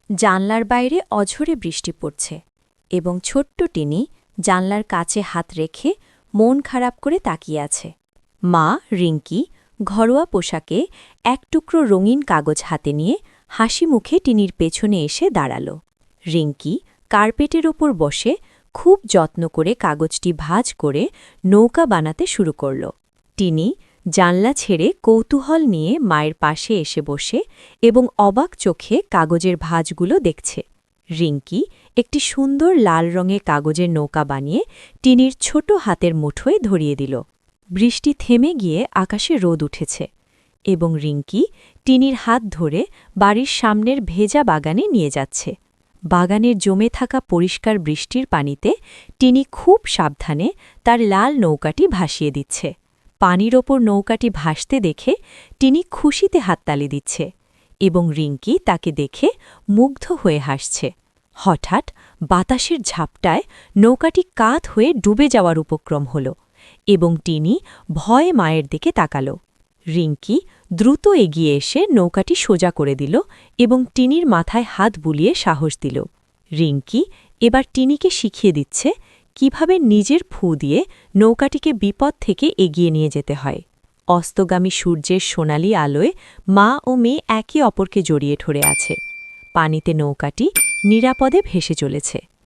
জানলার বাইরে অঝোরে বৃষ্টি পড়ছে এবং ছোট্ট টিনি জানলার কাছে হাত রেখে মন খারাপ করে তাকিয়ে আছে। মা রিঙ্কি ঘরোয়া পোশাকে এক টুকরো রঙিন কাগজ হাতে নিয়ে হাসি মুখে টিনির পেছনে এসে দাঁড়াল। রিঙ্কি কার্পেটের ওপর বসে খুব যত্ন করে কাগজটি ভাঁজ করে নৌকা বানাতে শুরু করল। টিনি জানলা ছেড়ে কৌতূহল নিয়ে মায়ের পাশে এসে বসে এবং অবাক চোখে কাগজের ভাঁজগুলো দেখছে। রিঙ্কি একটি সুন্দর লাল রঙের কাগজের নৌকা বানিয়ে টিনির ছোট হাতের মুঠোয় ধরিয়ে দিল। বৃষ্টি থেমে গিয়ে আকাশে রোদ উঠেছে এবং রিঙ্কি টিনির হাত ধরে বাড়ির সামনের ভেজা বাগানে নিয়ে যাচ্ছে। বাগানের জমে থাকা পরিষ্কার বৃষ্টির পানিতে টিনি খুব সাবধানে তার লাল নৌকাটি ভাসিয়ে দিচ্ছে। পানির ওপর নৌকাটি ভাসতে দেখে টিনি খুশিতে হাততালি দিচ্ছে এবং রিঙ্কি তাকে দেখে মুগ্ধ হয়ে হাসছে। হঠাৎ বাতাসের ঝাপটায় নৌকাটি কাত হয়ে ডুবে যাওয়ার উপক্রম হল এবং টিনি ভয়ে মায়ের দিকে তাকাল। রিঙ্কি দ্রুত এগিয়ে এসে নৌকাটি সোজা করে দিল এবং টিনির মাথায় হাত বুলিয়ে সাহস দিল। রিঙ্কি এবার টিনিকে শিখিয়ে দিচ্ছে কিভাবে নিজের ফু দিয়ে নৌকাটিকে বিপদ থেকে এগিয়ে নিয়ে যেতে হয়। অস্তগামী সূর্যের সোনালি আলোয় মা ও মেয়ে একে অপরকে জড়িয়ে ধরে আছে। পানিতে নৌকাটি নিরাপদে ভেসে চলেছে।